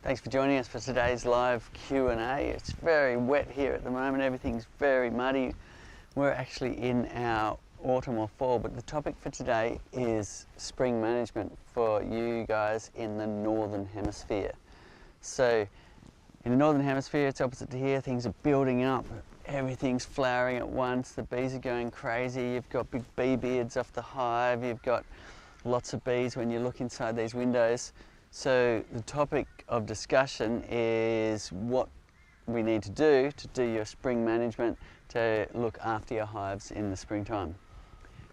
Thanks for joining us for today's live Q&A. It's very wet here at the moment, everything's very muddy. We're actually in our autumn or fall, but the topic for today is spring management for you guys in the Northern Hemisphere. So in the Northern Hemisphere, it's opposite to here, things are building up, everything's flowering at once, the bees are going crazy, you've got big bee beards off the hive, you've got lots of bees when you look inside these windows. So the topic of discussion is what we need to do your spring management to look after your hives in the springtime.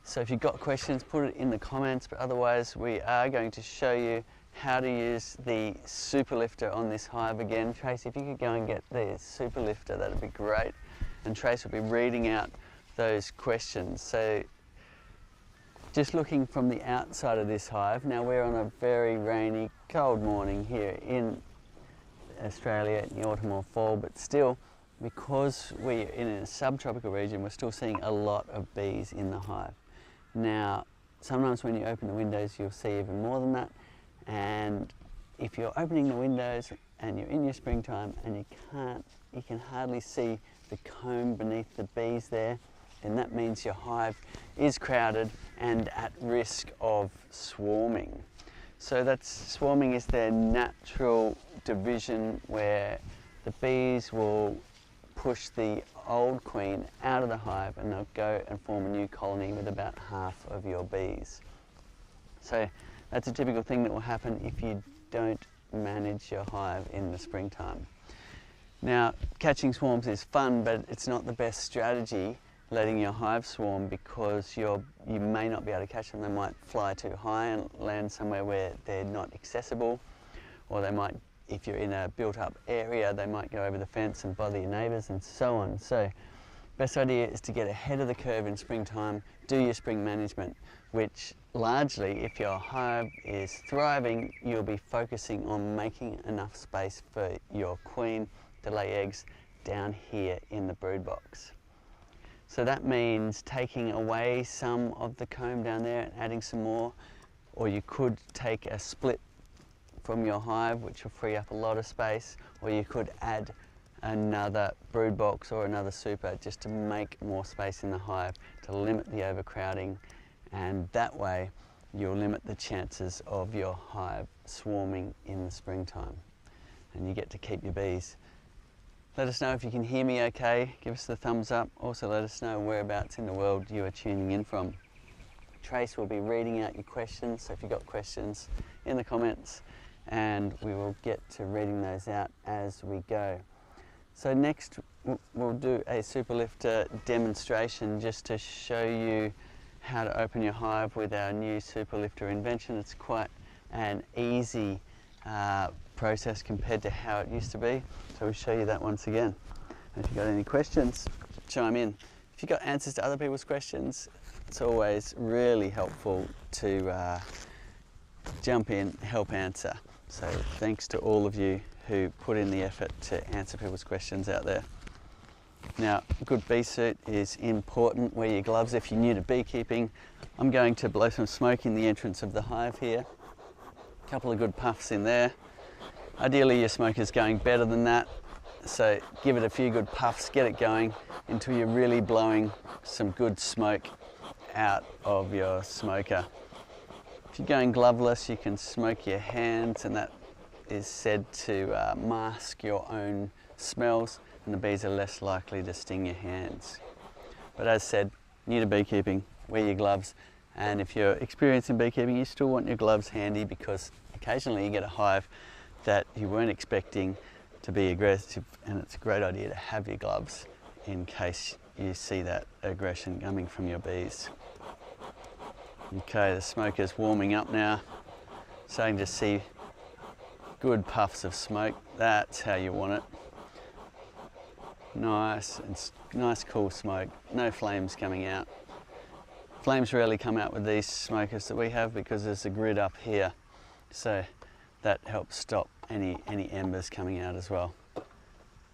So if you've got questions, put it in the comments, but otherwise we are going to show you how to use the super lifter on this hive again. Trace, if you could go and get the super lifter, that'd be great. And Trace will be reading out those questions. So just looking from the outside of this hive, now we're on a very rainy, cold morning here in Australia in the autumn or fall, but still, because we're in a subtropical region, we're still seeing a lot of bees in the hive. Now, sometimes when you open the windows, you'll see even more than that, and if you're opening the windows and you're in your springtime and you can hardly see the comb beneath the bees there, then that means your hive is crowded and at risk of swarming. So swarming is their natural division where the bees will push the old queen out of the hive and they'll go and form a new colony with about half of your bees. So that's a typical thing that will happen if you don't manage your hive in the springtime. Now, catching swarms is fun, but it's not the best strategy, letting your hive swarm, because you may not be able to catch them. They might fly too high and land somewhere where they're not accessible, or they might, if you're in a built-up area, they might go over the fence and bother your neighbours and so on. So best idea is to get ahead of the curve in springtime, do your spring management, which largely, if your hive is thriving, you'll be focusing on making enough space for your queen to lay eggs down here in the brood box. So that means taking away some of the comb down there and adding some more, or you could take a split from your hive, which will free up a lot of space, or you could add another brood box or another super just to make more space in the hive to limit the overcrowding, and that way you'll limit the chances of your hive swarming in the springtime and you get to keep your bees. Let us know if you can hear me okay, give us the thumbs up. Also let us know whereabouts in the world you are tuning in from. Trace will be reading out your questions, so if you've got questions in the comments, and we will get to reading those out as we go. So next we'll do a super lifter demonstration just to show you how to open your hive with our new super lifter invention. It's quite an easy process compared to how it used to be. So we'll show you that once again. And if you've got any questions, chime in. If you've got answers to other people's questions, it's always really helpful to jump in, help answer. So thanks to all of you who put in the effort to answer people's questions out there. Now, a good bee suit is important. Wear your gloves if you're new to beekeeping. I'm going to blow some smoke in the entrance of the hive here. A couple of good puffs in there. Ideally your smoke is going better than that, so give it a few good puffs, get it going until you're really blowing some good smoke out of your smoker. If you're going gloveless, you can smoke your hands, and that is said to mask your own smells, and the bees are less likely to sting your hands. But as said, new to beekeeping, wear your gloves, and if you're experienced in beekeeping, you still want your gloves handy, because occasionally you get a hive that you weren't expecting to be aggressive, and it's a great idea to have your gloves in case you see that aggression coming from your bees. Okay, the smoke is warming up now, starting to see good puffs of smoke. That's how you want it. Nice cool smoke, no flames coming out. Flames rarely come out with these smokers that we have because there's a grid up here, so that helps stop any embers coming out as well.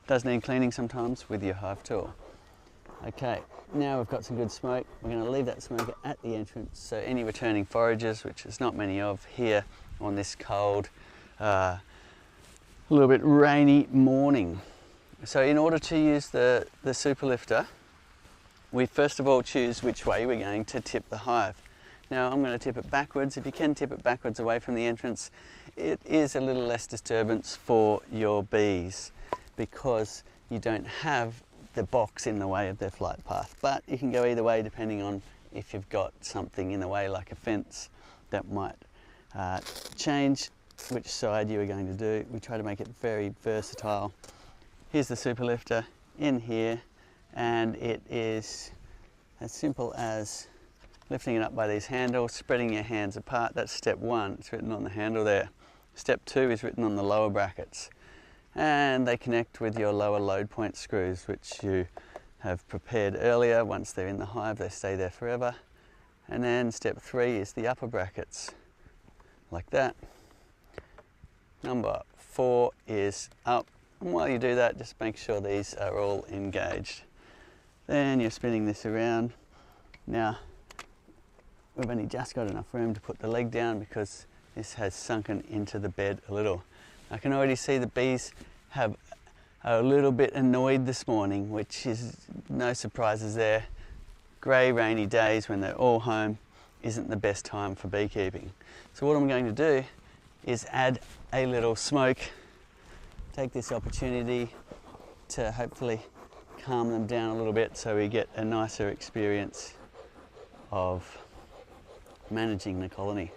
Does need cleaning sometimes with your hive tool. Okay, now we've got some good smoke. We're going to leave that smoker at the entrance, so any returning foragers, which there's not many of here on this cold a little bit rainy morning. So in order to use the super lifter, we first of all choose which way we're going to tip the hive. Now I'm going to tip it backwards. If you can tip it backwards away from the entrance, it is a little less disturbance for your bees because you don't have the box in the way of their flight path. But you can go either way depending on if you've got something in the way like a fence that might change which side you are going to do. We try to make it very versatile. Here's the super lifter in here, and it is as simple as lifting it up by these handles, spreading your hands apart. That's step one, it's written on the handle there. Step two is written on the lower brackets, and they connect with your lower load point screws, which you have prepared earlier. Once they're in the hive, they stay there forever. And then step three is the upper brackets, like that. Number four is up, and while you do that, just make sure these are all engaged. Then you're spinning this around. Now, we've only just got enough room to put the leg down because this has sunken into the bed a little. I can already see the bees have a little bit annoyed this morning, which is no surprises there. Grey, rainy days when they're all home isn't the best time for beekeeping. So what I'm going to do is add a little smoke, take this opportunity to hopefully calm them down a little bit so we get a nicer experience of managing the colony.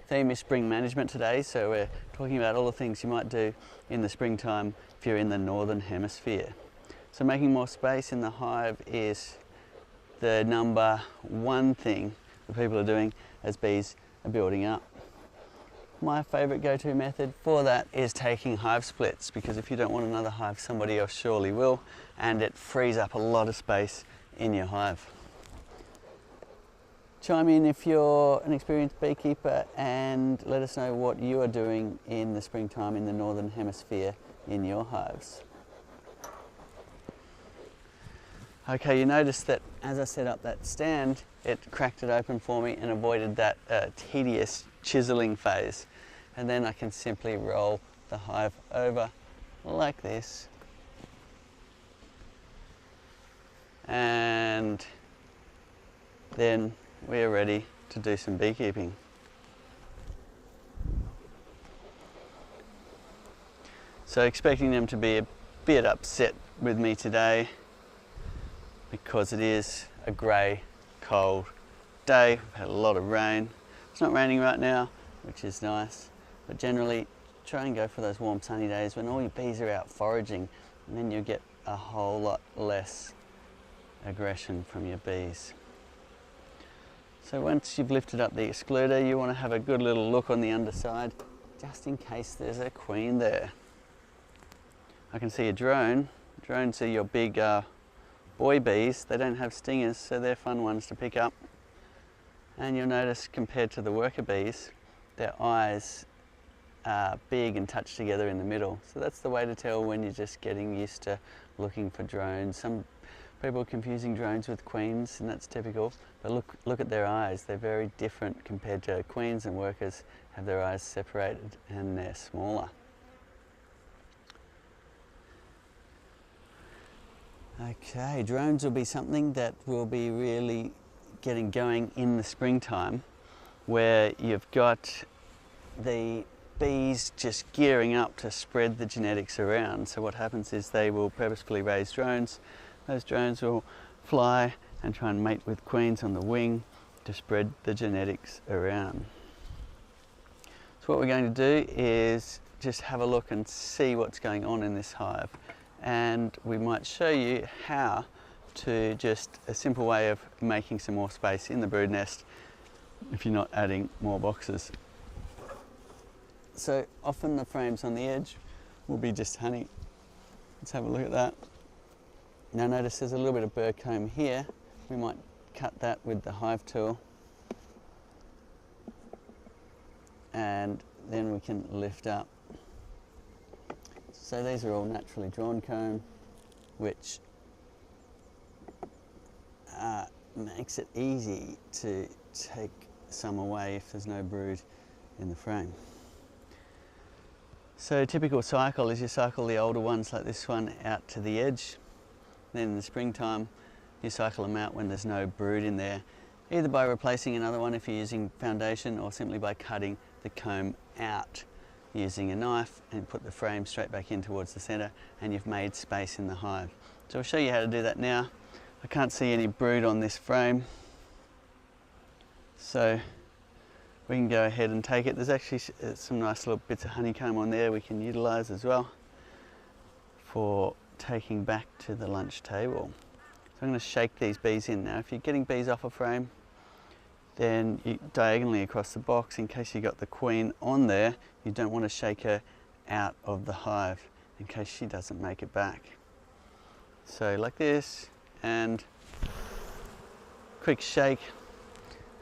Theme is spring management today, so we're talking about all the things you might do in the springtime if you're in the northern hemisphere. So making more space in the hive is the number one thing that people are doing as bees are building up. My favourite go-to method for that is taking hive splits, because if you don't want another hive, somebody else surely will, and it frees up a lot of space in your hive. Chime in if you're an experienced beekeeper and let us know what you are doing in the springtime in the northern hemisphere in your hives. Okay, you notice that as I set up that stand, it cracked it open for me and avoided that tedious chiseling phase. And then I can simply roll the hive over like this. And then we are ready to do some beekeeping. So expecting them to be a bit upset with me today because it is a grey, cold day. We've had a lot of rain. It's not raining right now, which is nice, but generally try and go for those warm sunny days when all your bees are out foraging, and then you get a whole lot less aggression from your bees. So once you've lifted up the excluder, you want to have a good little look on the underside, just in case there's a queen there. I can see a drone. Drones are your big boy bees. They don't have stingers, so they're fun ones to pick up. And you'll notice compared to the worker bees, their eyes are big and touch together in the middle. So that's the way to tell when you're just getting used to looking for drones. Some people are confusing drones with queens, and that's typical. But look at their eyes. They're very different compared to queens, and workers have their eyes separated and they're smaller. Okay, drones will be something that will be really getting going in the springtime, where you've got the bees just gearing up to spread the genetics around. So what happens is they will purposefully raise drones. Those drones will fly and try and mate with queens on the wing to spread the genetics around. So what we're going to do is just have a look and see what's going on in this hive. And we might show you how to just a simple way of making some more space in the brood nest if you're not adding more boxes. So often the frames on the edge will be just honey. Let's have a look at that. Now notice there's a little bit of burr comb here. We might cut that with the hive tool, and then we can lift up. So these are all naturally drawn comb, which makes it easy to take some away if there's no brood in the frame. So typical cycle is you cycle the older ones like this one out to the edge. Then in the springtime you cycle them out when there's no brood in there, either by replacing another one if you're using foundation, or simply by cutting the comb out using a knife and put the frame straight back in towards the center, and you've made space in the hive. So I'll show you how to do that now. I can't see any brood on this frame, so we can go ahead and take it. There's actually some nice little bits of honeycomb on there we can utilize as well for taking back to the lunch table. So I'm going to shake these bees in now. If you're getting bees off a frame, then you diagonally across the box, in case you got the queen on there, you don't want to shake her out of the hive in case she doesn't make it back. So like this, and quick shake.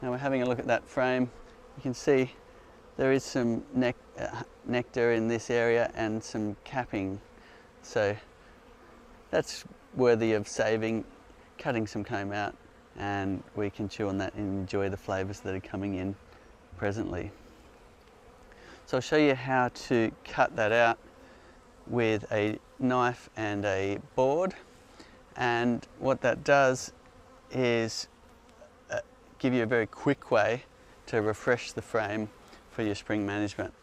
Now we're having a look at that frame. You can see there is some nectar in this area and some capping, so that's worthy of saving, cutting some comb out, and we can chew on that and enjoy the flavours that are coming in presently. So I'll show you how to cut that out with a knife and a board, and what that does is give you a very quick way to refresh the frame for your spring management.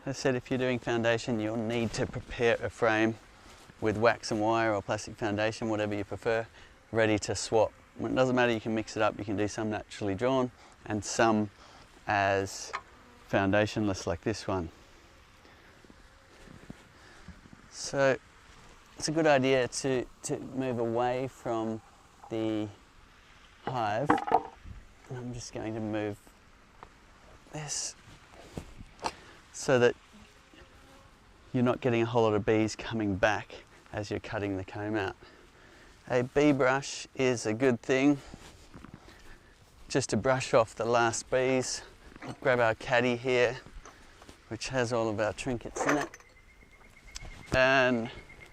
As I said, if you're doing foundation, you'll need to prepare a frame with wax and wire or plastic foundation, whatever you prefer, ready to swap. It doesn't matter, you can mix it up. You can do some naturally drawn and some as foundationless like this one. So it's a good idea to move away from the hive. I'm just going to move this so that you're not getting a whole lot of bees coming back as you're cutting the comb out. A bee brush is a good thing just to brush off the last bees. We'll grab our caddy here, which has all of our trinkets in it, and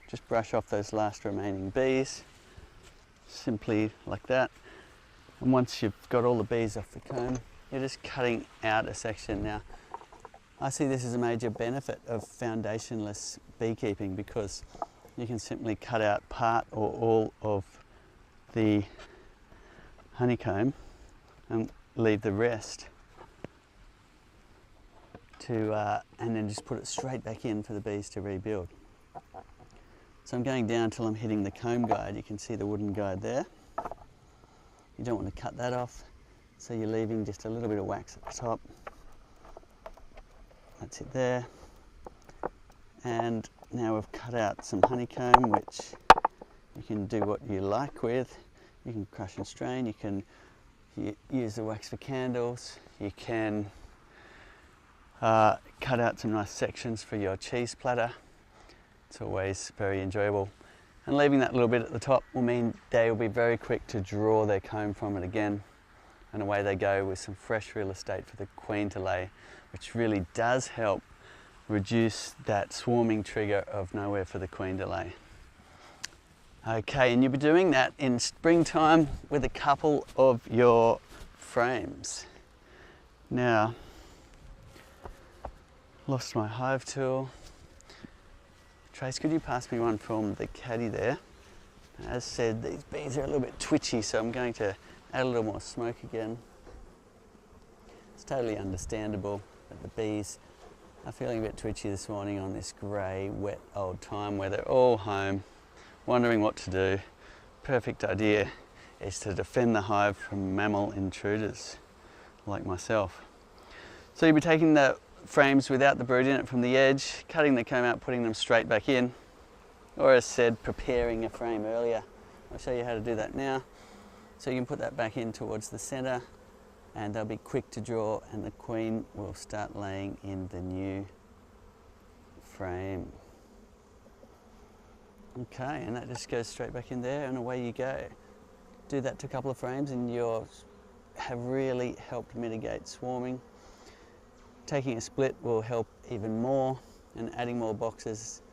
just brush off those last remaining bees, simply like that. And once you've got all the bees off the comb, you're just cutting out a section. Now, I see this as a major benefit of foundationless beekeeping, because you can simply cut out part or all of the honeycomb and leave the rest to, and then just put it straight back in for the bees to rebuild. So I'm going down till I'm hitting the comb guide. You can see the wooden guide there. You don't want to cut that off, so you're leaving just a little bit of wax at the top. That's it there. And now we've cut out some honeycomb, which you can do what you like with. You can crush and strain, you can use the wax for candles, you can cut out some nice sections for your cheese platter. It's always very enjoyable. And leaving that little bit at the top will mean they will be very quick to draw their comb from it again, and away they go with some fresh real estate for the queen to lay, which really does help reduce that swarming trigger of nowhere for the queen to lay. Okay, and you'll be doing that in springtime with a couple of your frames. Now, lost my hive tool. Trace, could you pass me one from the caddy there? As said, these bees are a little bit twitchy, so I'm going to add a little more smoke again. It's totally understandable that the bees are feeling a bit twitchy this morning on this grey, wet old time where they're all home, wondering what to do. Perfect idea is to defend the hive from mammal intruders like myself. So you'll be taking the frames without the brood in it from the edge, cutting the comb out, putting them straight back in, or as said, preparing a frame earlier. I'll show you how to do that now. So you can put that back in towards the centre, and they'll be quick to draw, and the queen will start laying in the new frame. Okay, and that just goes straight back in there, and away you go. Do that to a couple of frames and you'll have really helped mitigate swarming. Taking a split will help even more, and adding more boxes,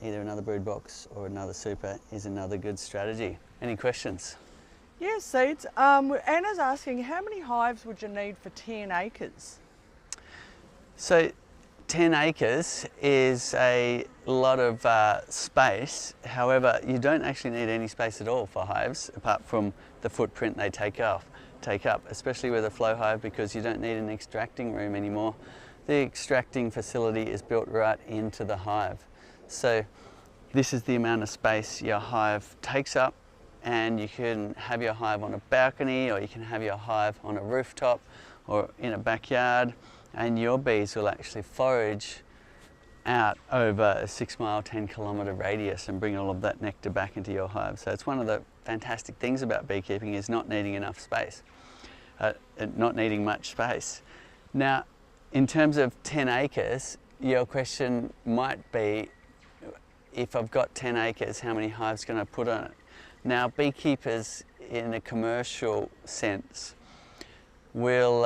either another brood box or another super, is another good strategy. Any questions? Yes, Seeds. Anna's asking, how many hives would you need for 10 acres? So 10 acres is a lot of space. However, you don't actually need any space at all for hives, apart from the footprint they take up, especially with a flow hive, because you don't need an extracting room anymore. The extracting facility is built right into the hive. So this is the amount of space your hive takes up, and you can have your hive on a balcony, or you can have your hive on a rooftop or in a backyard, and your bees will actually forage out over a 6 mile, 10 kilometre radius and bring all of that nectar back into your hive. So it's one of the fantastic things about beekeeping, is not needing enough space, not needing much space. Now, in terms of 10 acres, your question might be, if I've got 10 acres, how many hives can I put on it? Now, beekeepers in a commercial sense will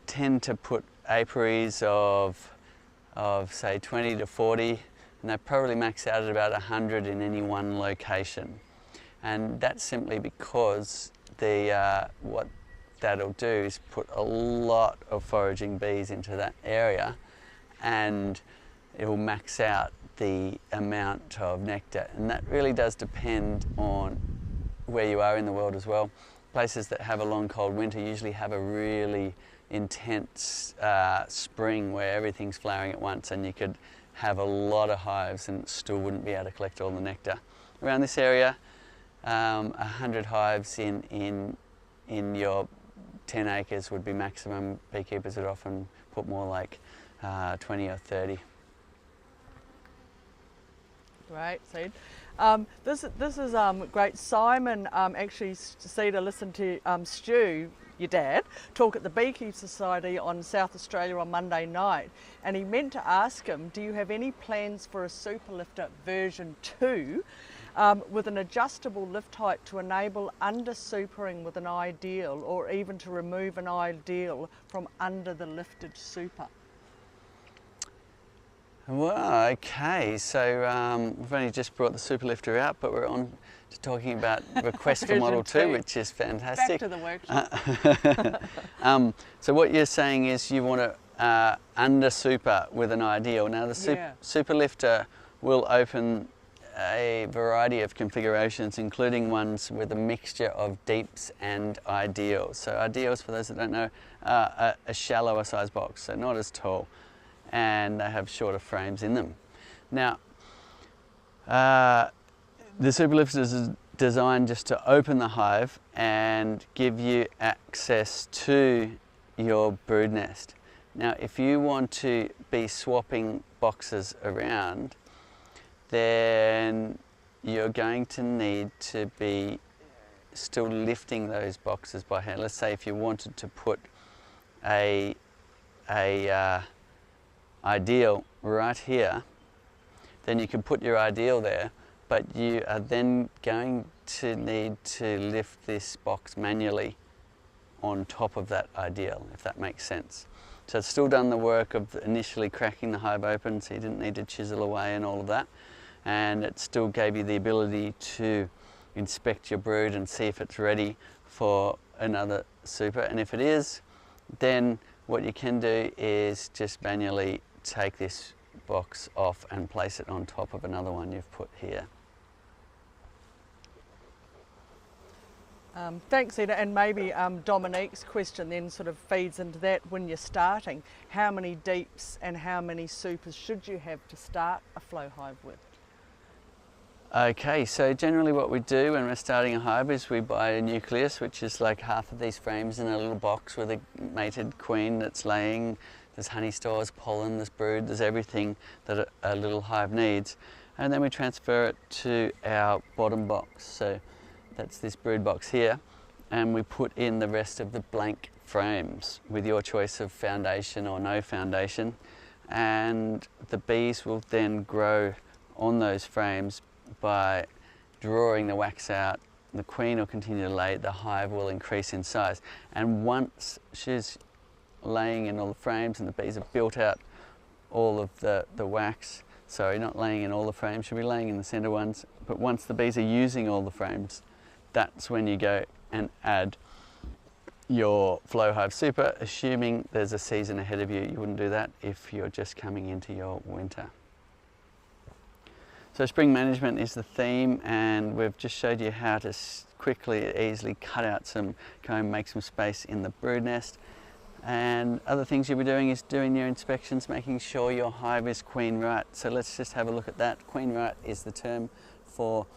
tend to put apiaries of say 20 to 40, and they probably max out at about 100 in any one location. And that's simply because what that'll do is put a lot of foraging bees into that area, and it will max out the amount of nectar. And that really does depend on where you are in the world as well. Places that have a long cold winter usually have a really intense spring where everything's flowering at once, and you could have a lot of hives and still wouldn't be able to collect all the nectar. Around this area, 100 hives in your 10 acres would be maximum. Beekeepers would often put more like 20 or 30. Great, Sid. This is great. Simon actually listened to Stu, your dad, talk at the Beekeeping Society on South Australia on Monday night, and he meant to ask him, do you have any plans for a super lifter version 2 with an adjustable lift height to enable under supering with an ideal, or even to remove an ideal from under the lifted super? Well, okay, so we've only just brought the super lifter out, but we're on to talking about request for Model 2, which is fantastic. Back to the workshop. So what you're saying is you want to under super with an ideal. Now the super lifter will open a variety of configurations, including ones with a mixture of deeps and ideals. So ideals, for those that don't know, are a shallower size box, so not as tall, and they have shorter frames in them. Now, the super lifter is designed just to open the hive and give you access to your brood nest. Now, if you want to be swapping boxes around, then you're going to need to be still lifting those boxes by hand. Let's say if you wanted to put a ideal right here, then you can put your ideal there, but you are then going to need to lift this box manually on top of that ideal, if that makes sense. So it's still done the work of initially cracking the hive open, so you didn't need to chisel away and all of that, and it still gave you the ability to inspect your brood and see if it's ready for another super. And if it is, then what you can do is just manually take this box off and place it on top of another one you've put here. Thanks, Eda, and maybe Dominique's question then sort of feeds into that. When you're starting, how many deeps and how many supers should you have to start a flow hive with? Okay, so generally what we do when we're starting a hive is we buy a nucleus, which is like half of these frames in a little box with a mated queen that's laying. There's honey stores, pollen, there's brood, there's everything that a little hive needs. And then we transfer it to our bottom box. So that's this brood box here. And we put in the rest of the blank frames with your choice of foundation or no foundation. And the bees will then grow on those frames by drawing the wax out. The queen will continue to lay, the hive will increase in size. And once she's laying in all the frames and the bees have built out all of the wax, sorry, not laying in all the frames, she'll be laying in the center ones, but once the bees are using all the frames, that's when you go and add your flow hive super, assuming there's a season ahead of you. You wouldn't do that if you're just coming into your winter. So spring management is the theme, and we've just showed you how to quickly, easily cut out some comb, make some space in the brood nest. And other things you'll be doing is doing your inspections, making sure your hive is queen right. So let's just have a look at that. Queen right is the term for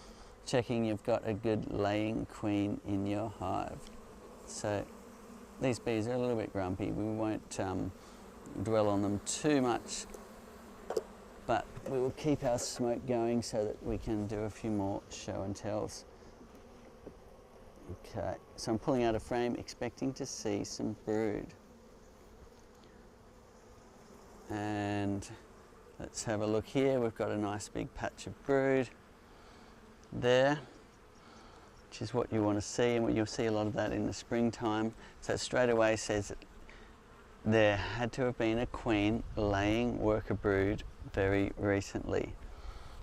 checking you've got a good laying queen in your hive. So these bees are a little bit grumpy. We won't dwell on them too much, but we will keep our smoke going so that we can do a few more show and tells. Okay, so I'm pulling out a frame expecting to see some brood. And let's have a look here. We've got a nice big patch of brood there, which is what you want to see, and you'll see a lot of that in the springtime. So it straight away says that there had to have been a queen laying worker brood very recently.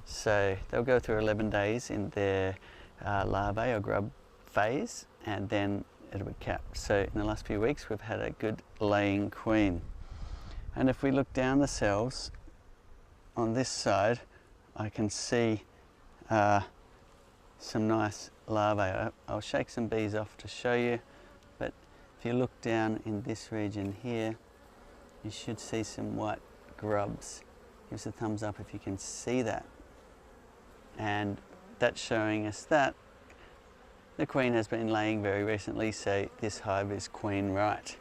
So they'll go through 11 days in their larvae or grub phase, and then it'll be capped. So in the last few weeks we've had a good laying queen. And if we look down the cells on this side, I can see some nice larvae. I'll shake some bees off to show you, but if you look down in this region here, you should see some white grubs. Give us a thumbs up if you can see that. And that's showing us that the queen has been laying very recently, so this hive is queen right.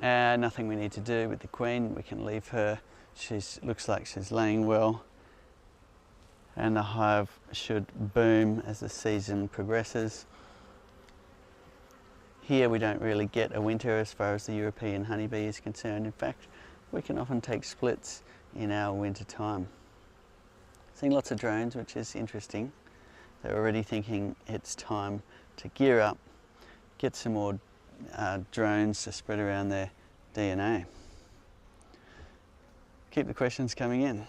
Nothing we need to do with the queen. We can leave her. Looks like she's laying well, and the hive should boom as the season progresses. Here we don't really get a winter as far as the European honeybee is concerned. In fact, we can often take splits in our winter time. Seeing lots of drones, which is interesting. They're already thinking it's time to gear up, get some more drones to spread around their DNA. Keep the questions coming in.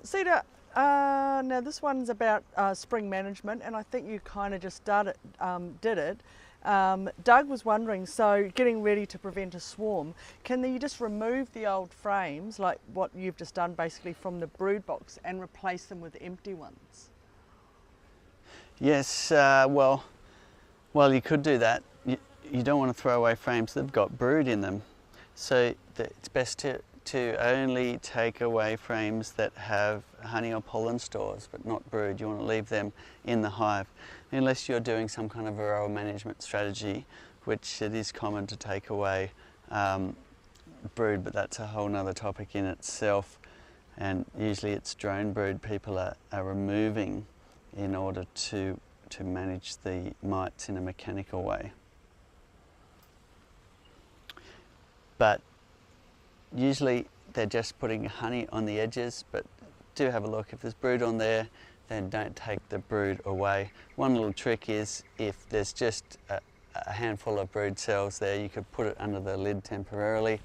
Cedar, now this one's about spring management, and I think you kind of just did it. Doug was wondering, so getting ready to prevent a swarm, can you just remove the old frames, like what you've just done basically, from the brood box and replace them with empty ones? Yes, well, you could do that. You don't want to throw away frames that have got brood in them. So it's best to only take away frames that have honey or pollen stores, but not brood. You want to leave them in the hive, unless you're doing some kind of varroa management strategy, which it is common to take away brood, but that's a whole nother topic in itself. And usually it's drone brood people are removing in order to manage the mites in a mechanical way. But usually they're just putting honey on the edges, but do have a look. If there's brood on there, then don't take the brood away. One little trick is, if there's just a handful of brood cells there, you could put it under the lid temporarily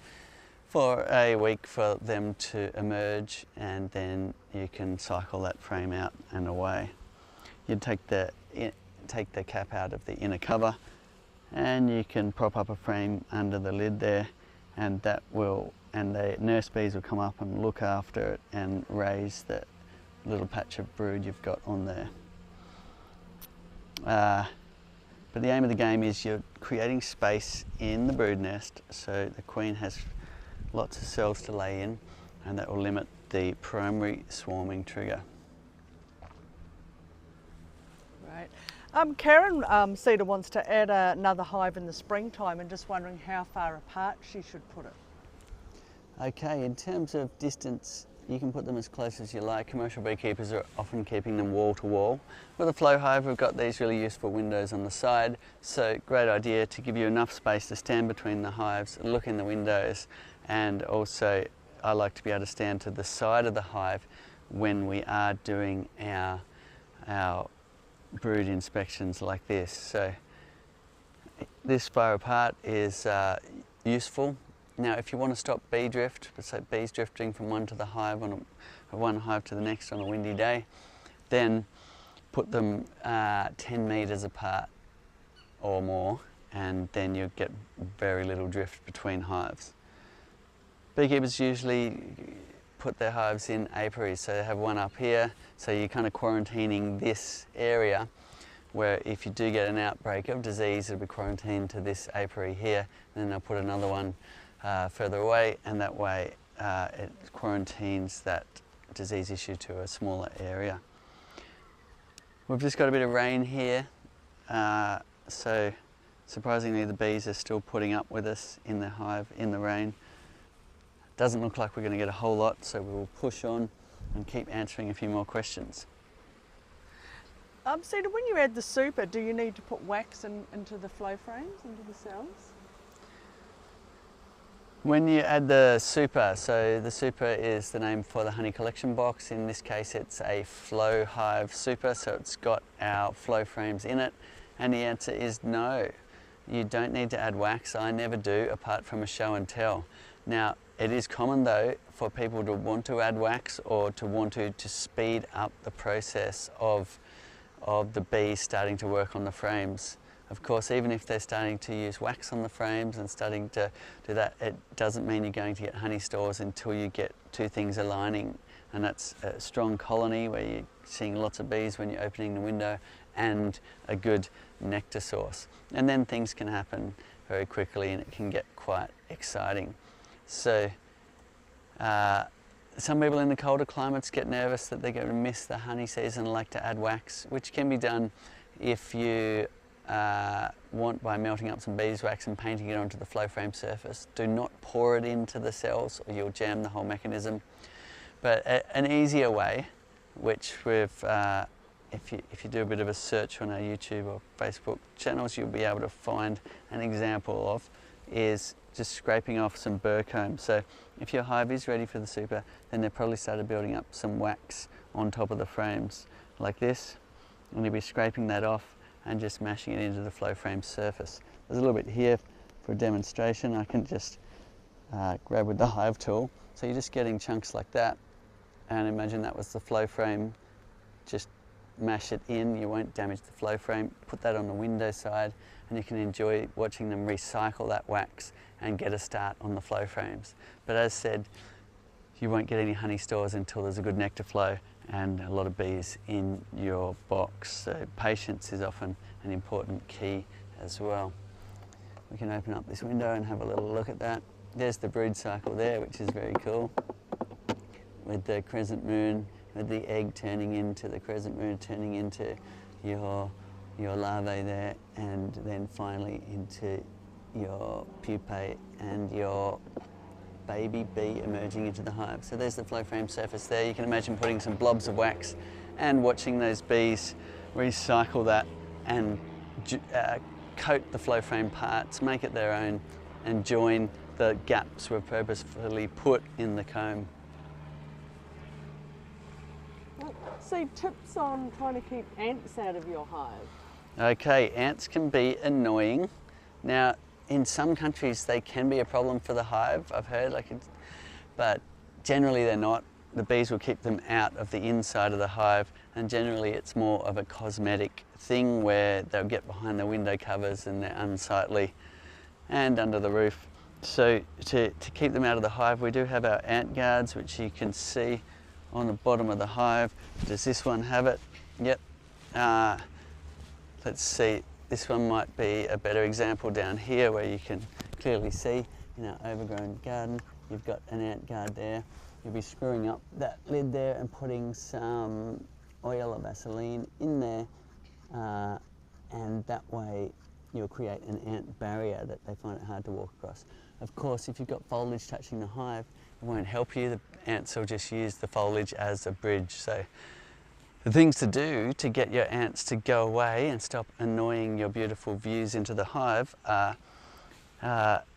for a week for them to emerge, and then you can cycle that frame out and away. You'd take the cap out of the inner cover, and you can prop up a frame under the lid there, and the nurse bees will come up and look after it and raise the little patch of brood you've got on there. But the aim of the game is you're creating space in the brood nest, so the queen has lots of cells to lay in, and that will limit the primary swarming trigger. Right. Karen Cedar wants to add another hive in the springtime, and just wondering how far apart she should put it. Okay, in terms of distance, you can put them as close as you like. Commercial beekeepers are often keeping them wall to wall. With a flow hive, we've got these really useful windows on the side, so great idea to give you enough space to stand between the hives, look in the windows, and also I like to be able to stand to the side of the hive when we are doing our brood inspections like this. So this far apart is useful. Now, if you want to stop bee drift, so bees drifting from one to the hive from one hive to the next on a windy day, then put them 10 metres apart or more, and then you get very little drift between hives. Beekeepers usually put their hives in apiaries, so they have one up here, so you're kind of quarantining this area, where if you do get an outbreak of disease, it'll be quarantined to this apiary here, and then they'll put another one further away, and that way it quarantines that disease issue to a smaller area. We've just got a bit of rain here, so surprisingly the bees are still putting up with us in the hive in the rain. Doesn't look like we're going to get a whole lot, so we will push on and keep answering a few more questions. Cedar, when you add the super, do you need to put wax into the flow frames, into the cells? When you add the super, so the super is the name for the honey collection box. In this case it's a flow hive super, so it's got our flow frames in it, and the answer is no. You don't need to add wax. I never do, apart from a show and tell. Now, it is common though for people to want to add wax or to want to speed up the process of the bees starting to work on the frames. Of course, even if they're starting to use wax on the frames and starting to do that, it doesn't mean you're going to get honey stores until you get two things aligning, and that's a strong colony where you're seeing lots of bees when you're opening the window, and a good nectar source. And then things can happen very quickly and it can get quite exciting. So some people in the colder climates get nervous that they're going to miss the honey season and like to add wax, which can be done if you want by melting up some beeswax and painting it onto the flow frame surface. Do not pour it into the cells or you'll jam the whole mechanism. But an easier way, which we've, if you do a bit of a search on our YouTube or Facebook channels, you'll be able to find an example of, is just scraping off some burr comb. So if your hive is ready for the super, then they've probably started building up some wax on top of the frames like this, and you'll be scraping that off and just mashing it into the flow frame surface. There's a little bit here for a demonstration. I can just grab with the hive tool. So you're just getting chunks like that, and imagine that was the flow frame. Just mash it in, you won't damage the flow frame. Put that on the window side and you can enjoy watching them recycle that wax and get a start on the flow frames. But as said, you won't get any honey stores until there's a good nectar flow and a lot of bees in your box. So patience is often an important key as well. We can open up this window and have a little look at that. There's the brood cycle there, which is very cool, with the crescent moon, with the egg turning into the crescent moon, turning into your larvae there, and then finally into your pupae and your baby bee emerging into the hive. So there's the flow frame surface there. You can imagine putting some blobs of wax and watching those bees recycle that and coat the flow frame parts, make it their own, and join the gaps we've purposefully put in the comb. See, tips on trying to keep ants out of your hive. Okay, ants can be annoying. Now, in some countries they can be a problem for the hive, I've heard, but generally they're not. The bees will keep them out of the inside of the hive, and generally it's more of a cosmetic thing where they'll get behind the window covers and they're unsightly, and under the roof. So to keep them out of the hive, we do have our ant guards, which you can see on the bottom of the hive. Does this one have it? Yep. Let's see, this one might be a better example down here where you can clearly see in our overgrown garden, you've got an ant guard there. You'll be screwing up that lid there and putting some oil or Vaseline in there, and that way you'll create an ant barrier that they find it hard to walk across. Of course, if you've got foliage touching the hive, it won't help you. The ants will just use the foliage as a bridge. So the things to do to get your ants to go away and stop annoying your beautiful views into the hive are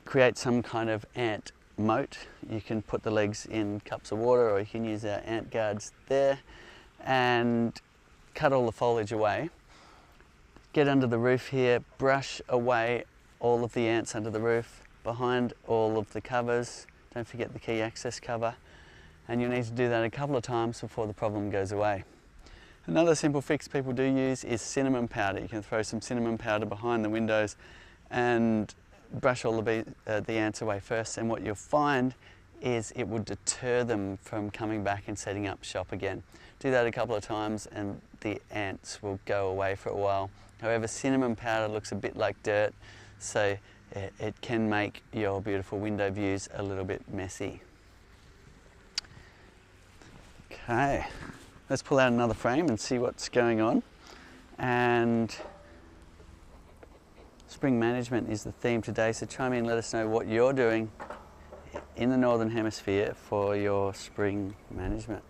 create some kind of ant moat. You can put the legs in cups of water, or you can use our ant guards there and cut all the foliage away. Get under the roof here, brush away all of the ants under the roof, behind all of the covers. Don't forget the key access cover, and you'll need to do that a couple of times before the problem goes away. Another simple fix people do use is cinnamon powder. You can throw some cinnamon powder behind the windows and brush all the ants away first, and what you'll find is it will deter them from coming back and setting up shop again. Do that a couple of times and the ants will go away for a while. However, cinnamon powder looks a bit like dirt, so it can make your beautiful window views a little bit messy. Okay, let's pull out another frame and see what's going on. And spring management is the theme today, so chime in and let us know what you're doing in the Northern Hemisphere for your spring management.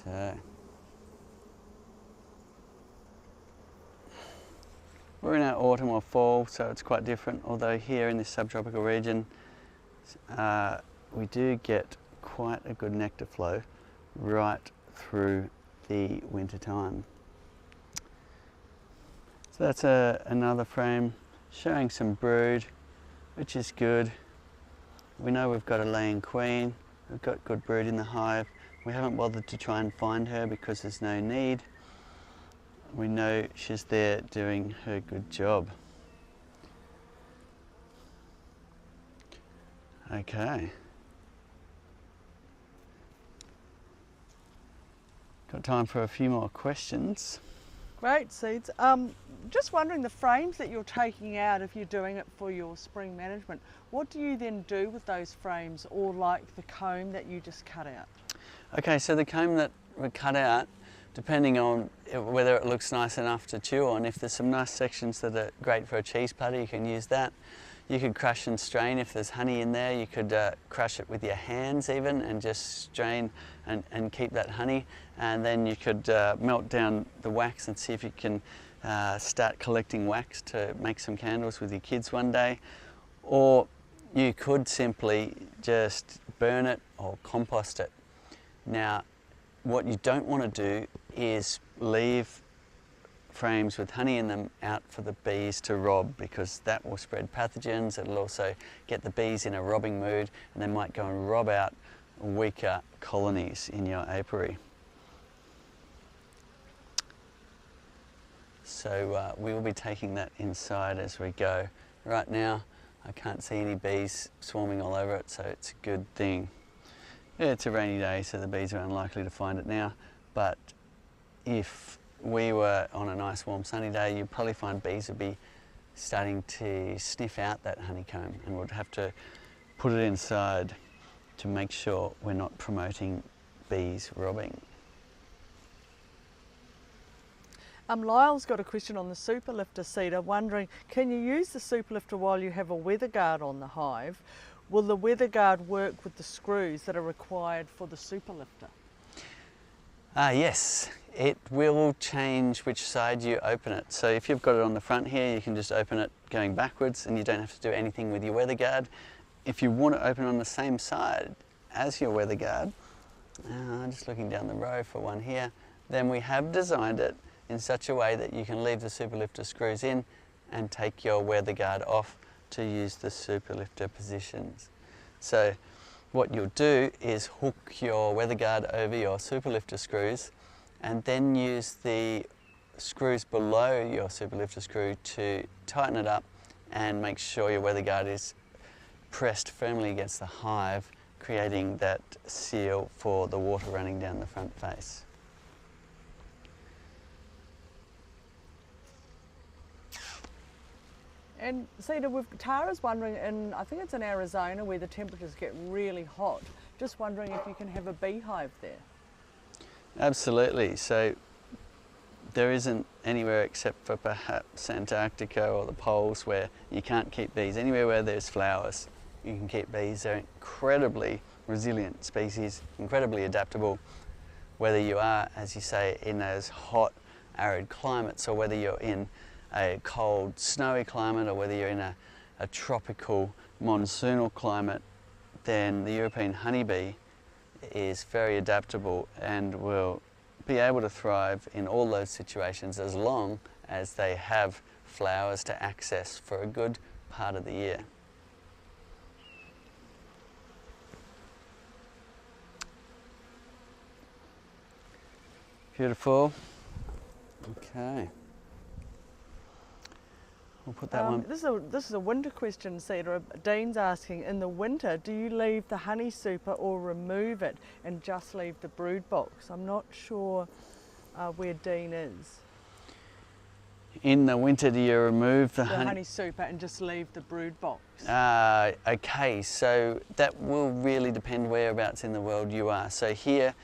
Okay. We're in our autumn or fall, so it's quite different, although here in this subtropical region we do get quite a good nectar flow right through the winter time. So that's another frame showing some brood, which is good. We know we've got a laying queen, we've got good brood in the hive. We haven't bothered to try and find her because there's no need. We know she's there doing her good job. Okay. Got time for a few more questions. Great, Seeds. Just wondering, the frames that you're taking out, if you're doing it for your spring management, what do you then do with those frames, or like the comb that you just cut out? Okay, so the comb that we cut out, depending on whether it looks nice enough to chew on, if there's some nice sections that are great for a cheese putter, you can use that. You could crush and strain. If there's honey in there, you could crush it with your hands even and just strain and keep that honey. And then you could melt down the wax and see if you can start collecting wax to make some candles with your kids one day. Or you could simply just burn it or compost it. Now, what you don't want to do is leave frames with honey in them out for the bees to rob, because that will spread pathogens. It'll also get the bees in a robbing mood, and they might go and rob out weaker colonies in your apiary. So we will be taking that inside as we go. Right now I can't see any bees swarming all over it, so it's a good thing. It's a rainy day, so the bees are unlikely to find it now, but if we were on a nice warm sunny day, you'd probably find bees would be starting to sniff out that honeycomb, and would have to put it inside to make sure we're not promoting bees robbing. Lyle's got a question on the super lifter cedar, wondering, can you use the super lifter while you have a weather guard on the hive? Will the weather guard work with the screws that are required for the super lifter? Yes, it will change which side you open it. So if you've got it on the front here, you can just open it going backwards and you don't have to do anything with your weather guard. If you want to open on the same side as your weather guard, I'm just looking down the row for one here, then we have designed it in such a way that you can leave the super lifter screws in and take your weather guard off to use the super lifter positions. So what you'll do is hook your weather guard over your super lifter screws, and then use the screws below your super lifter screw to tighten it up and make sure your weather guard is pressed firmly against the hive, creating that seal for the water running down the front face. And Cedar, Tara's wondering, I think it's in Arizona where the temperatures get really hot, just wondering if you can have a beehive there. Absolutely. So there isn't anywhere except for perhaps Antarctica or the poles where you can't keep bees. Anywhere where there's flowers, you can keep bees. They're incredibly resilient species, incredibly adaptable, whether you are, as you say, in those hot, arid climates, or whether you're in a cold, snowy climate, or whether you're in a tropical, monsoonal climate. Then the European honeybee is very adaptable and will be able to thrive in all those situations as long as they have flowers to access for a good part of the year. Beautiful. Okay. We'll put that one. This is a winter question, Cedar. Dean's asking, in the winter, do you leave the honey super or remove it and just leave the brood box? I'm not sure where Dean is. In the winter, do you remove the honey super and just leave the brood box? Okay, so that will really depend whereabouts in the world you are. So here,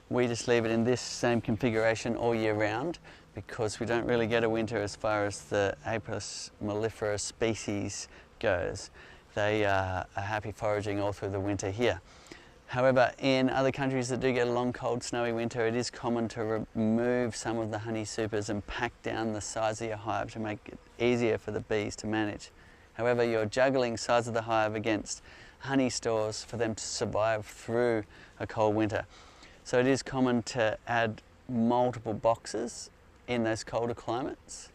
we just leave it in this same configuration all year round because we don't really get a winter as far as the Apis mellifera species goes. They are happy foraging all through the winter here. However, in other countries that do get a long, cold, snowy winter, it is common to remove some of the honey supers and pack down the size of your hive to make it easier for the bees to manage. However, you're juggling size of the hive against honey stores for them to survive through a cold winter. So it is common to add multiple boxes in those colder climates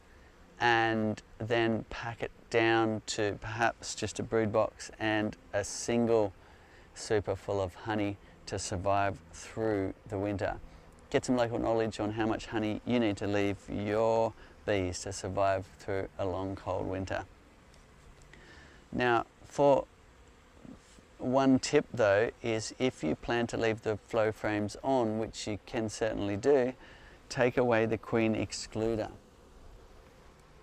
and then pack it down to perhaps just a brood box and a single super full of honey to survive through the winter. Get some local knowledge on how much honey you need to leave your bees to survive through a long cold winter. Now, for one tip though is if you plan to leave the flow frames on, which you can certainly do, take away the queen excluder.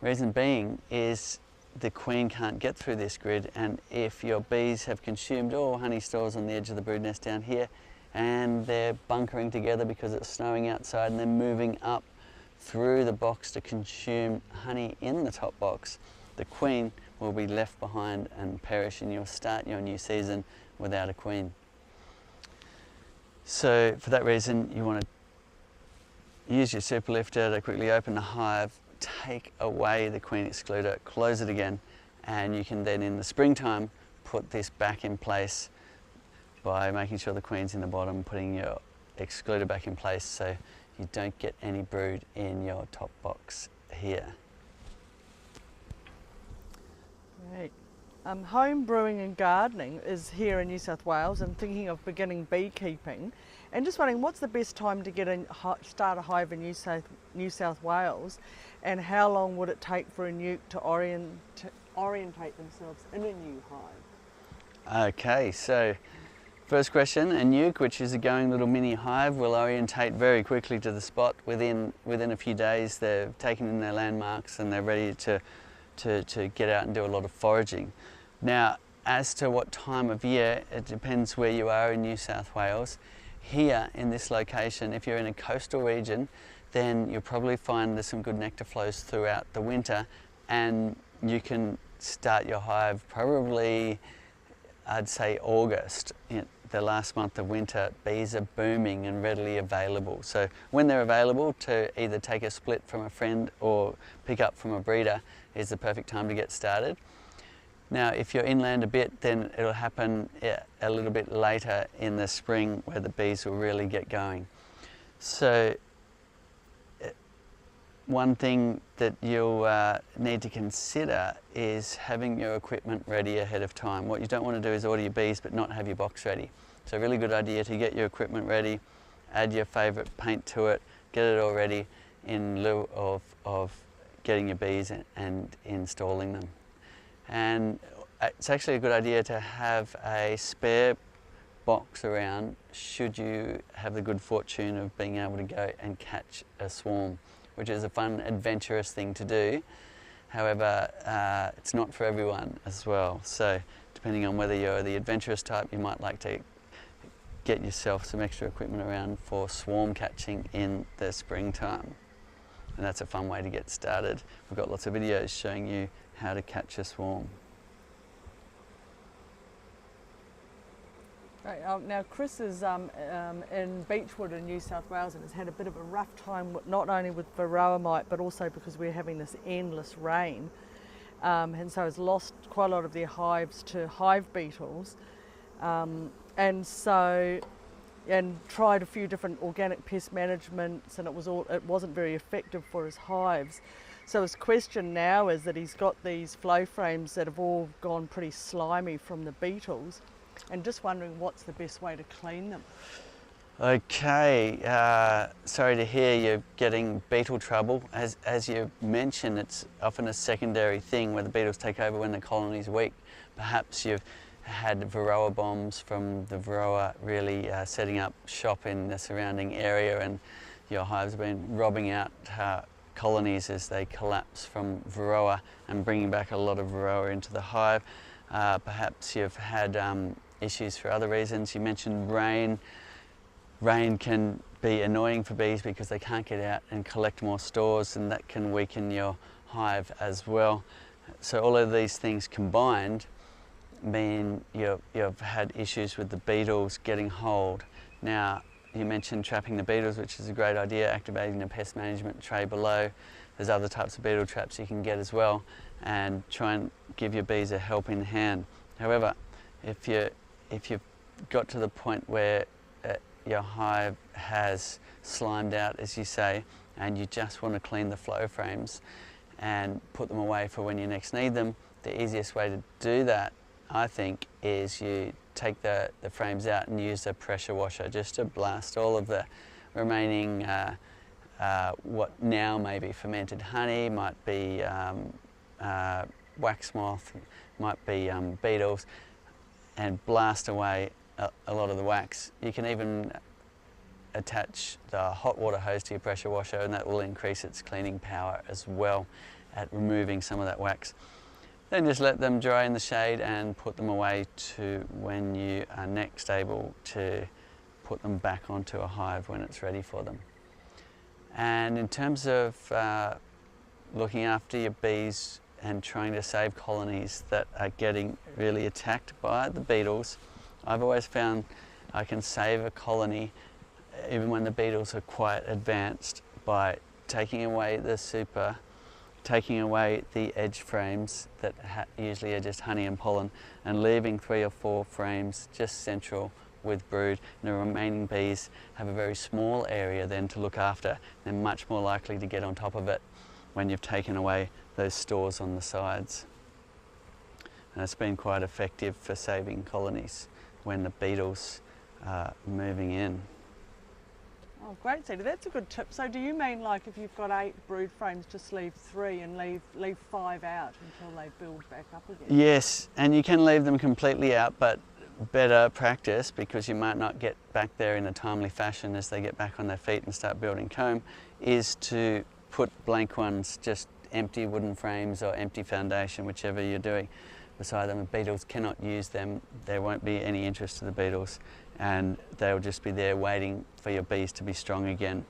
Reason being is the queen can't get through this grid, and if your bees have consumed all honey stores on the edge of the brood nest down here and they're bunkering together because it's snowing outside and they're moving up through the box to consume honey in the top box, the queen will be left behind and perish, and you'll start your new season without a queen. So for that reason, you want to use your super lifter to quickly open the hive, take away the queen excluder, close it again, and you can then in the springtime put this back in place by making sure the queen's in the bottom, putting your excluder back in place so you don't get any brood in your top box here. Great. Home brewing and gardening is here in New South Wales and thinking of beginning beekeeping, and just wondering what's the best time to start a hive in New South Wales, and how long would it take for a nuke to orientate themselves in a new hive? Okay, so first question, a nuke, which is a going little mini hive, will orientate very quickly to the spot. Within a few days they've taken in their landmarks and they're ready to get out and do a lot of foraging. Now, as to what time of year, it depends where you are in New South Wales. Here in this location, if you're in a coastal region, then you'll probably find there's some good nectar flows throughout the winter, and you can start your hive probably, I'd say August. The last month of winter, bees are booming and readily available. So when they're available to either take a split from a friend or pick up from a breeder is the perfect time to get started. Now, if you're inland a bit, then it'll happen a little bit later in the spring where the bees will really get going. So one thing that you'll need to consider is having your equipment ready ahead of time. What you don't want to do is order your bees but not have your box ready. So a really good idea to get your equipment ready, add your favourite paint to it, get it all ready in lieu of getting your bees and installing them. And it's actually a good idea to have a spare box around should you have the good fortune of being able to go and catch a swarm, which is a fun, adventurous thing to do. However, it's not for everyone as well. So depending on whether you're the adventurous type, you might like to get yourself some extra equipment around for swarm catching in the springtime. And that's a fun way to get started. We've got lots of videos showing you how to catch a swarm. Right, now Chris is in Beechwood in New South Wales and has had a bit of a rough time, not only with varroa mite but also because we're having this endless rain, and so has lost quite a lot of their hives to hive beetles, and tried a few different organic pest managements, and it wasn't very effective for his hives. So his question now is that he's got these flow frames that have all gone pretty slimy from the beetles, and just wondering what's the best way to clean them. Okay, sorry to hear you're getting beetle trouble. As you mentioned, it's often a secondary thing where the beetles take over when the colony's weak. Perhaps you've had varroa bombs from the varroa really setting up shop in the surrounding area, and your hives have been robbing out colonies as they collapse from varroa and bringing back a lot of varroa into the hive. Perhaps you've had issues for other reasons. You mentioned rain. Rain can be annoying for bees because they can't get out and collect more stores, and that can weaken your hive as well. So all of these things combined mean you've had issues with the beetles getting hold. Now, you mentioned trapping the beetles, which is a great idea, activating the pest management tray below. There's other types of beetle traps you can get as well, and try and give your bees a helping hand. However, if you've got to the point where your hive has slimed out, as you say, and you just want to clean the flow frames and put them away for when you next need them, the easiest way to do that, I think, is you take the frames out and use a pressure washer just to blast all of the remaining what now may be fermented honey, might be wax moth, might be beetles, and blast away a lot of the wax. You can even attach the hot water hose to your pressure washer, and that will increase its cleaning power as well at removing some of that wax. Then just let them dry in the shade and put them away to when you are next able to put them back onto a hive when it's ready for them. And in terms of looking after your bees and trying to save colonies that are getting really attacked by the beetles, I've always found I can save a colony even when the beetles are quite advanced by taking away the super, taking away the edge frames that usually are just honey and pollen, and leaving 3 or 4 frames just central with brood. And the remaining bees have a very small area then to look after. They're much more likely to get on top of it when you've taken away those stores on the sides. And it's been quite effective for saving colonies when the beetles are moving in. Oh, great, Cedar. That's a good tip. So do you mean, like, if you've got 8 brood frames, just leave 3 and leave 5 out until they build back up again? Yes, and you can leave them completely out, but better practice, because you might not get back there in a timely fashion as they get back on their feet and start building comb, is to put blank ones, just empty wooden frames or empty foundation, whichever you're doing, beside them. The beetles cannot use them. There won't be any interest to the beetles, and they'll just be there waiting for your bees to be strong again.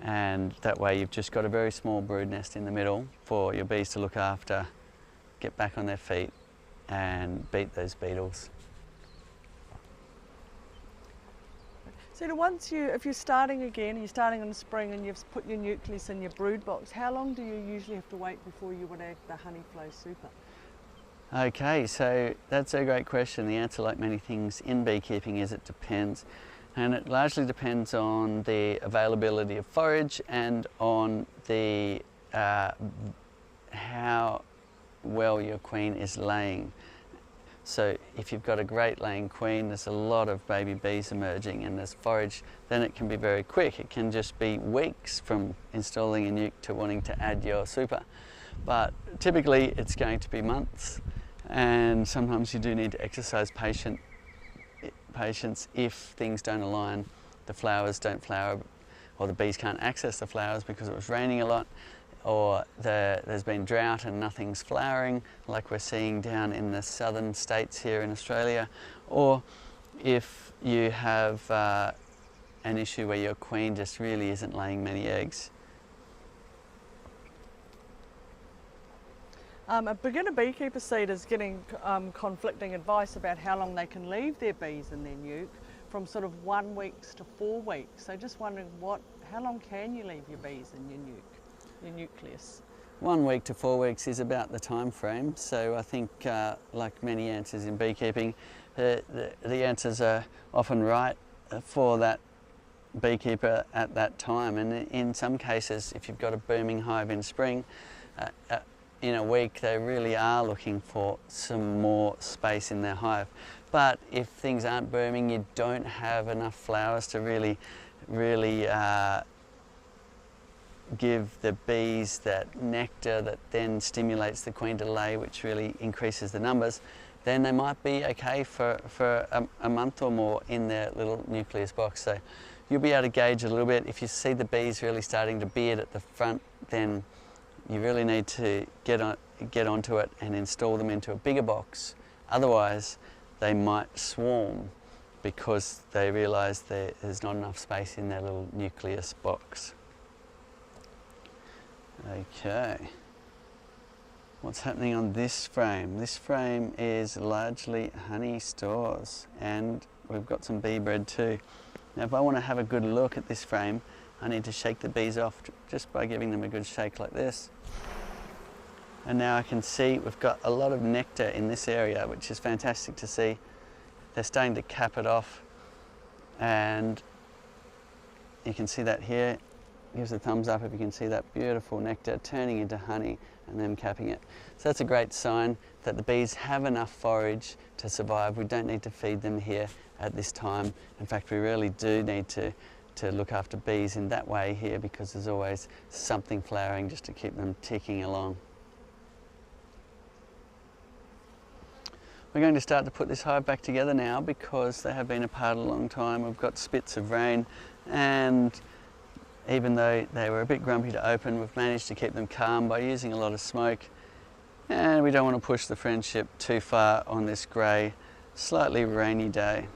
And that way you've just got a very small brood nest in the middle for your bees to look after, get back on their feet and beat those beetles. So if you're starting again, you're starting in the spring and you've put your nucleus in your brood box, how long do you usually have to wait before you would add the honey flow super? Okay, so that's a great question. The answer, like many things in beekeeping, is it depends. And it largely depends on the availability of forage and on the how well your queen is laying. So if you've got a great laying queen, there's a lot of baby bees emerging and there's forage, then it can be very quick. It can just be weeks from installing a nuke to wanting to add your super. But typically it's going to be months, and sometimes you do need to exercise patience if things don't align. The flowers don't flower, or the bees can't access the flowers because it was raining a lot, or there's been drought and nothing's flowering like we're seeing down in the southern states here in Australia, or if you have an issue where your queen just really isn't laying many eggs. A beginner beekeeper seed is getting conflicting advice about how long they can leave their bees in their nuke, from sort of 1 week to 4 weeks. So just wondering, how long can you leave your bees in your nuke, your nucleus? 1 week to 4 weeks is about the time frame. So I think, like many answers in beekeeping, the answers are often right for that beekeeper at that time. And in some cases, if you've got a booming hive in spring, in a week they really are looking for some more space in their hive. But if things aren't booming, you don't have enough flowers to really give the bees that nectar that then stimulates the queen to lay, which really increases the numbers, then they might be okay for a month or more in their little nucleus box. So you'll be able to gauge a little bit. If you see the bees really starting to beard at the front, then you really need to get onto it and install them into a bigger box. Otherwise, they might swarm because they realise there's not enough space in their little nucleus box. Okay, what's happening on this frame? This frame is largely honey stores, and we've got some bee bread too. Now if I want to have a good look at this frame, I need to shake the bees off just by giving them a good shake like this. And now I can see we've got a lot of nectar in this area, which is fantastic to see. They're starting to cap it off, and you can see that here. Gives a thumbs up if you can see that beautiful nectar turning into honey and them capping it. So that's a great sign that the bees have enough forage to survive. We don't need to feed them here at this time. In fact, we really do need to look after bees in that way here, because there's always something flowering just to keep them ticking along. We're going to start to put this hive back together now, because they have been apart a long time. We've got spits of rain, and even though they were a bit grumpy to open, we've managed to keep them calm by using a lot of smoke. And we don't want to push the friendship too far on this grey, slightly rainy day.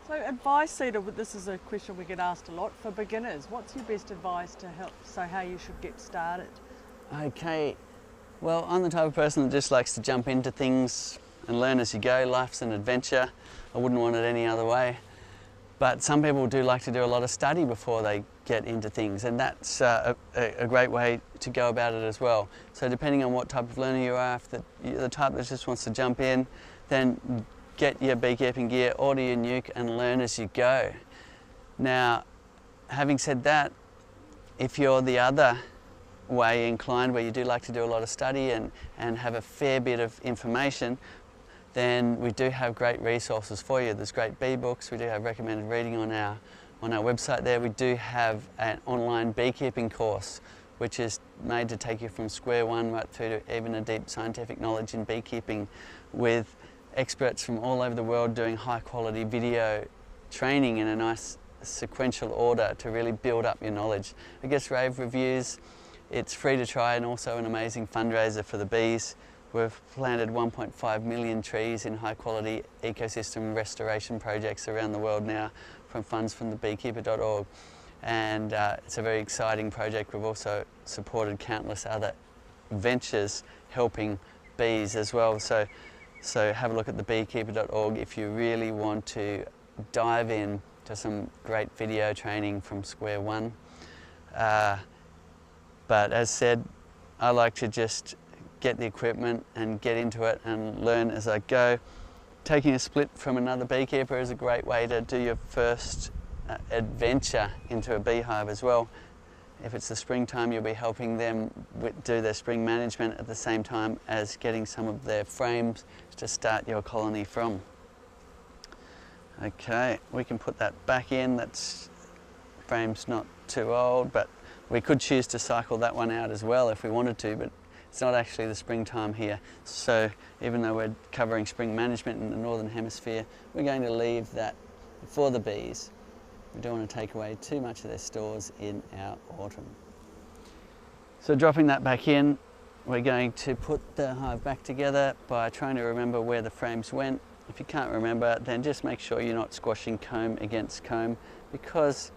So advice, Cedar, this is a question we get asked a lot, for beginners. What's your best advice to help, so how you should get started? Okay, well, I'm the type of person that just likes to jump into things and learn as you go. Life's an adventure. I wouldn't want it any other way. But some people do like to do a lot of study before they get into things, and that's a great way to go about it as well. So depending on what type of learner you are, if you're the type that just wants to jump in, then get your beekeeping gear, order your nuke, and learn as you go. Now, having said that, if you're the other way inclined, where you do like to do a lot of study and have a fair bit of information, then we do have great resources for you. There's great bee books. We do have recommended reading on our website there. We do have an online beekeeping course, which is made to take you from square one right through to even a deep scientific knowledge in beekeeping, with experts from all over the world doing high quality video training in a nice sequential order to really build up your knowledge. It gets rave reviews. It's free to try, and also an amazing fundraiser for the bees. We've planted 1.5 million trees in high quality ecosystem restoration projects around the world now, from funds from the beekeeper.org. And it's a very exciting project. We've also supported countless other ventures helping bees as well. So have a look at the beekeeper.org if you really want to dive in to some great video training from square one. But as said, I like to just get the equipment and get into it and learn as I go. Taking a split from another beekeeper is a great way to do your first adventure into a beehive as well. If it's the springtime, you'll be helping them do their spring management at the same time as getting some of their frames to start your colony from. Okay, we can put that back in. That's frame's not too old, but we could choose to cycle that one out as well if we wanted to, but it's not actually the springtime here. So even though we're covering spring management in the Northern Hemisphere, we're going to leave that for the bees. We don't want to take away too much of their stores in our autumn. So dropping that back in, we're going to put the hive back together by trying to remember where the frames went. If you can't remember, then just make sure you're not squashing comb against comb, because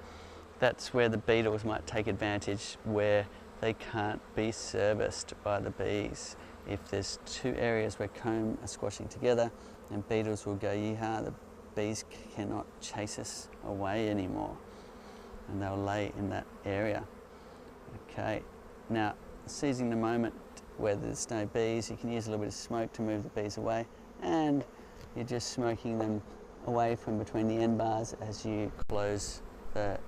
that's where the beetles might take advantage, where they can't be serviced by the bees. If there's two areas where comb are squashing together, then beetles will go, yeehaw, the bees cannot chase us away anymore, and they'll lay in that area. Okay, now seizing the moment where there's no bees, you can use a little bit of smoke to move the bees away, and you're just smoking them away from between the end bars as you close the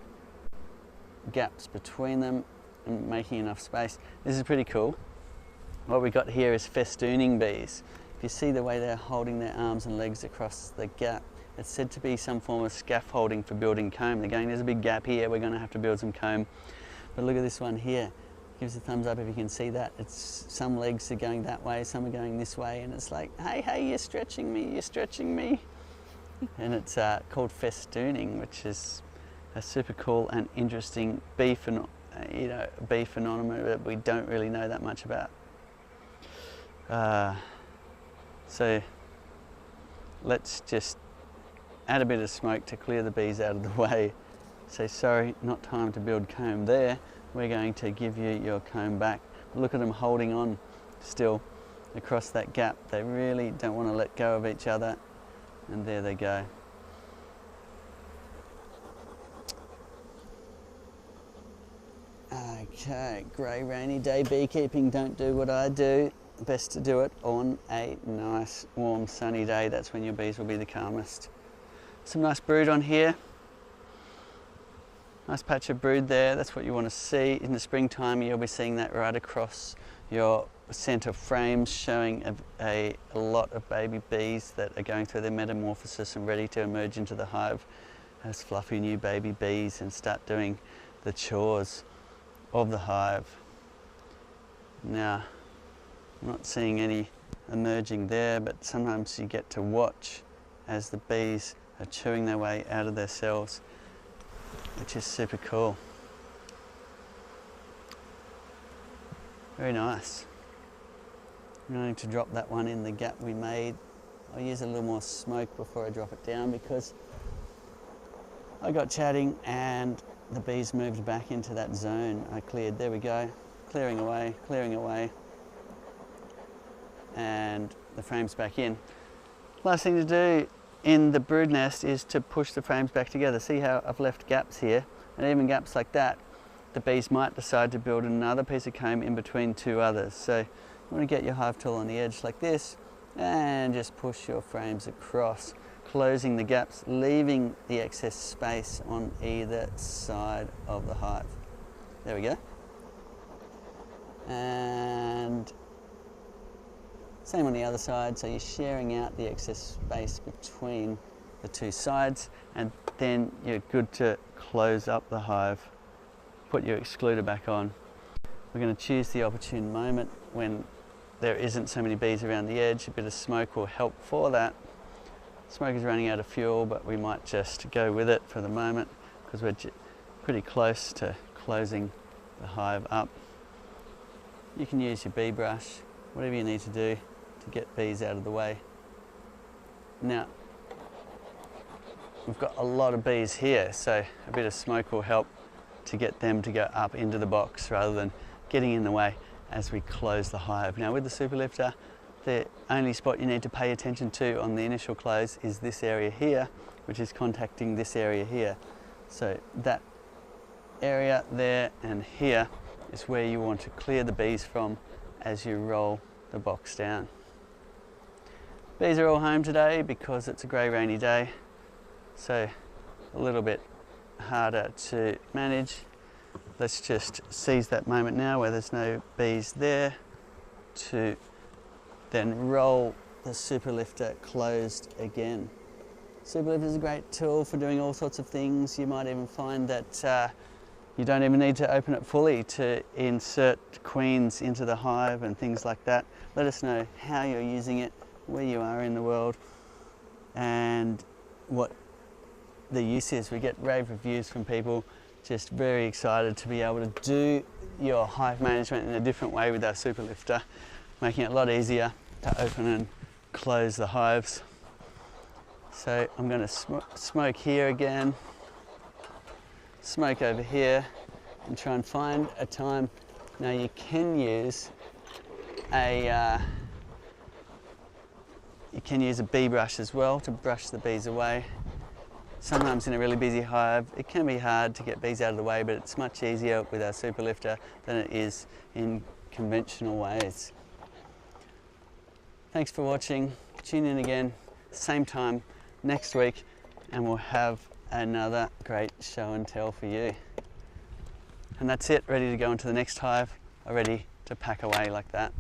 gaps between them and making enough space. This is pretty cool. What we got here is festooning bees. If you see the way they're holding their arms and legs across the gap, it's said to be some form of scaffolding for building comb. They're going, there's a big gap here, we're going to have to build some comb. But look at this one here. Gives a thumbs up if you can see that. It's some legs are going that way, some are going this way, and it's like, hey, you're stretching me, you're stretching me. And it's called festooning, which is a super cool and interesting bee phenomenon that we don't really know that much about. So let's just add a bit of smoke to clear the bees out of the way. Say, sorry, not time to build comb there. We're going to give you your comb back. Look at them holding on still across that gap. They really don't want to let go of each other. And there they go. Okay, grey rainy day beekeeping, don't do what I do. Best to do it on a nice warm sunny day. That's when your bees will be the calmest. Some nice brood on here. Nice patch of brood there. That's what you want to see. In the springtime you'll be seeing that right across your centre frames, showing a lot of baby bees that are going through their metamorphosis and ready to emerge into the hive as fluffy new baby bees and start doing the chores of the hive. Now, I'm not seeing any emerging there, but sometimes you get to watch as the bees are chewing their way out of their cells, which is super cool. Very nice. I'm going to drop that one in the gap we made. I'll use a little more smoke before I drop it down because I got chatting and the bees moved back into that zone I cleared. There we go, clearing away, and the frame's back in. Last thing to do in the brood nest is to push the frames back together. See how I've left gaps here, and even gaps like that, the bees might decide to build another piece of comb in between two others. So you want to get your hive tool on the edge like this and just push your frames across, closing the gaps, leaving the excess space on either side of the hive. There we go. And same on the other side, so you're sharing out the excess space between the two sides, and then you're good to close up the hive. Put your excluder back on. We're going to choose the opportune moment when there isn't so many bees around the edge. A bit of smoke will help for that. Smoke is running out of fuel, but we might just go with it for the moment because we're pretty close to closing the hive up. You can use your bee brush, whatever you need to do to get bees out of the way. Now, we've got a lot of bees here, so a bit of smoke will help to get them to go up into the box rather than getting in the way as we close the hive. Now with the super lifter, the only spot you need to pay attention to on the initial close is this area here, which is contacting this area here. So that area there and here is where you want to clear the bees from as you roll the box down. Bees are all home today because it's a grey rainy day, so a little bit harder to manage. Let's just seize that moment now where there's no bees there to then roll the super lifter closed again. Super lifter is a great tool for doing all sorts of things. You might even find that you don't even need to open it fully to insert queens into the hive and things like that. Let us know how you're using it, where you are in the world, and what the use is. We get rave reviews from people just very excited to be able to do your hive management in a different way with our super lifter, making it a lot easier to open and close the hives. So I'm going to smoke here again, smoke over here, and try and find a time. Now you can use a bee brush as well to brush the bees away. Sometimes in a really busy hive, it can be hard to get bees out of the way, but it's much easier with our super lifter than it is in conventional ways. Thanks for watching. Tune in again, same time next week, and we'll have another great show and tell for you. And that's it, ready to go into the next hive, ready to pack away like that.